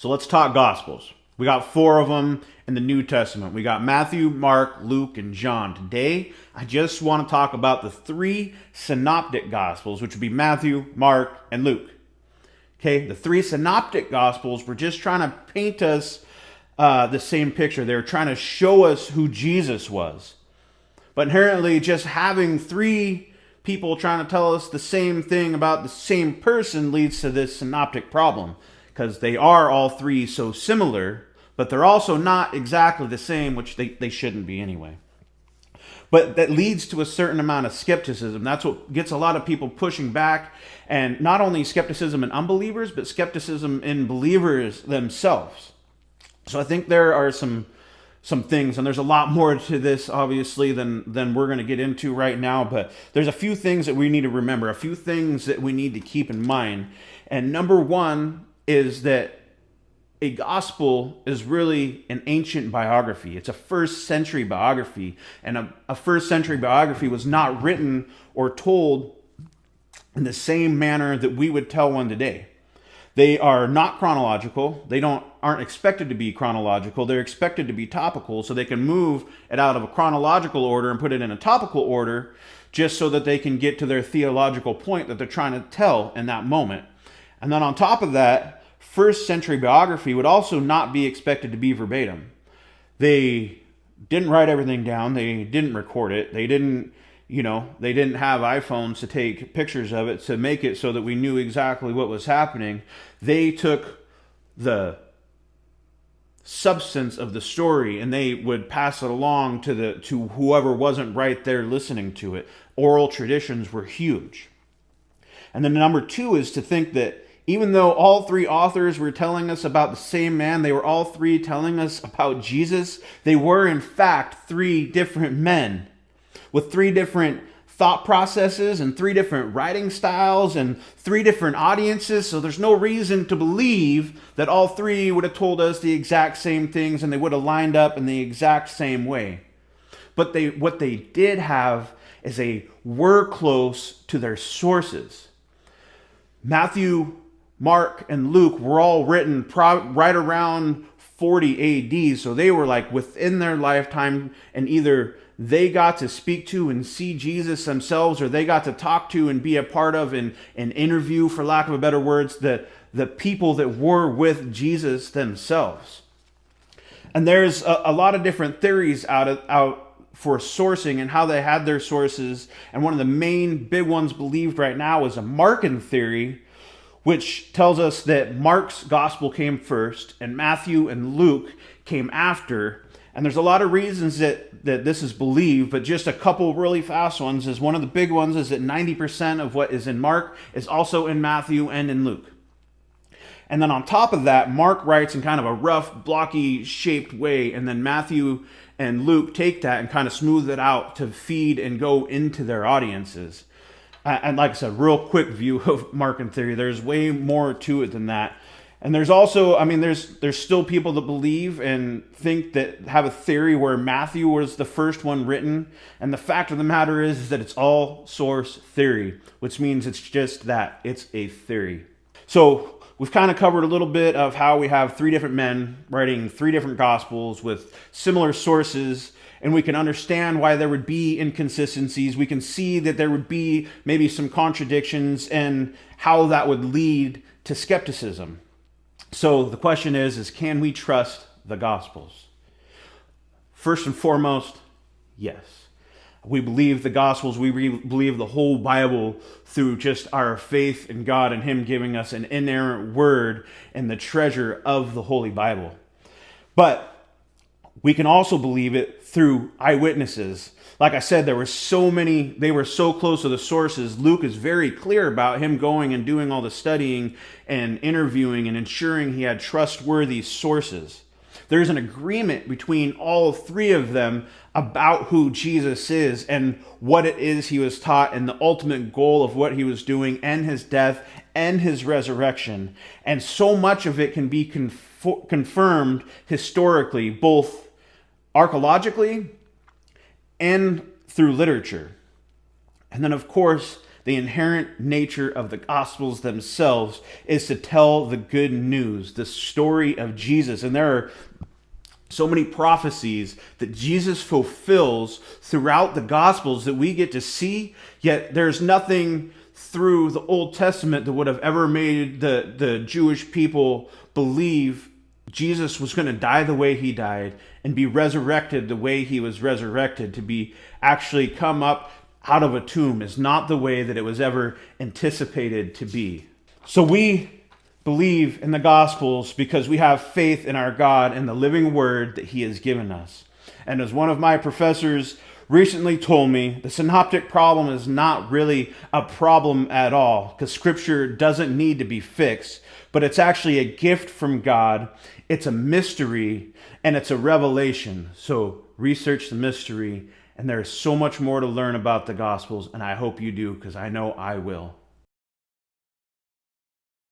So let's talk Gospels. We got 4 of them in the New Testament. We got Matthew, Mark, Luke, and John. Today, I just want to talk about the 3 Synoptic Gospels, which would be Matthew, Mark, and Luke. Okay, the 3 Synoptic Gospels were just trying to paint us the same picture. They were trying to show us who Jesus was. But inherently, just having 3 people trying to tell us the same thing about the same person leads to this synoptic problem, because they are all 3 so similar, but they're also not exactly the same, which they shouldn't be anyway. But that leads to a certain amount of skepticism. That's what gets a lot of people pushing back, and not only skepticism in unbelievers, but skepticism in believers themselves. So I think there are some things, and there's a lot more to this, obviously, than we're going to get into right now, but there's a few things that we need to remember, a few things that we need to keep in mind. And number 1 is that a gospel is really an ancient biography. It's a first century biography, and a first century biography was not written or told in the same manner that we would tell one today. They are not chronological. They aren't expected to be chronological. They're expected to be topical, so they can move it out of a chronological order and put it in a topical order, just so that they can get to their theological point that they're trying to tell in that moment. And then on top of that, first century biography would also not be expected to be verbatim. They didn't write everything down. They didn't record it. They didn't have iPhones to take pictures of it to make it so that we knew exactly what was happening. They took the substance of the story and they would pass it along to whoever wasn't right there listening to it. Oral traditions were huge. And then number 2 is to think that even though all 3 authors were telling us about the same man, they were all 3 telling us about Jesus, they were in fact 3 different men with 3 different thought processes and 3 different writing styles and 3 different audiences. So there's no reason to believe that all 3 would have told us the exact same things and they would have lined up in the exact same way. But what they did have is they were close to their sources. Matthew, Mark, and Luke were all written right around 40 AD, so they were like within their lifetime, and either they got to speak to and see Jesus themselves, or they got to talk to and be a part of an interview, for lack of a better words, the people that were with Jesus themselves. And there's a lot of different theories out for sourcing and how they had their sources, and one of the main big ones believed right now is a Markan theory, which tells us that Mark's gospel came first and Matthew and Luke came after. And there's a lot of reasons that this is believed, but just a couple really fast ones is one of the big ones is that 90% of what is in Mark is also in Matthew and in Luke. And then on top of that, Mark writes in kind of a rough, blocky shaped way, and then Matthew and Luke take that and kind of smooth it out to feed and go into their audiences. And like I said, real quick view of Markan theory. There's way more to it than that. And there's also, there's still people that believe and think that have a theory where Matthew was the first one written. And the fact of the matter is that it's all source theory, which means it's just that. It's a theory. So we've kind of covered a little bit of how we have 3 different men writing 3 different gospels with similar sources, and we can understand why there would be inconsistencies. We can see that there would be maybe some contradictions and how that would lead to skepticism. So the question is can we trust the Gospels? First and foremost, yes. We believe the Gospels, we believe the whole Bible through just our faith in God and Him giving us an inerrant word and the treasure of the Holy Bible. But we can also believe it through eyewitnesses. Like I said, they were so close to the sources. Luke is very clear about him going and doing all the studying and interviewing and ensuring he had trustworthy sources. There's an agreement between all 3 of them about who Jesus is and what it is he was taught and the ultimate goal of what he was doing and his death and his resurrection. And so much of it can be confirmed historically, both archaeologically and through literature. And then, of course, The inherent nature of the Gospels themselves is to tell the good news, the story of Jesus. And there are so many prophecies that Jesus fulfills throughout the Gospels that we get to see, yet there's nothing through the Old Testament that would have ever made the Jewish people believe Jesus was going to die the way he died and be resurrected the way he was resurrected. To be actually come up out of a tomb is not the way that it was ever anticipated to be. So we believe in the Gospels because we have faith in our God and the living word that he has given us. And as one of my professors recently told me, the synoptic problem is not really a problem at all, because Scripture doesn't need to be fixed, but it's actually a gift from God. It's a mystery, and it's a revelation. So research the mystery, and there's so much more to learn about the Gospels, and I hope you do, because I know I will.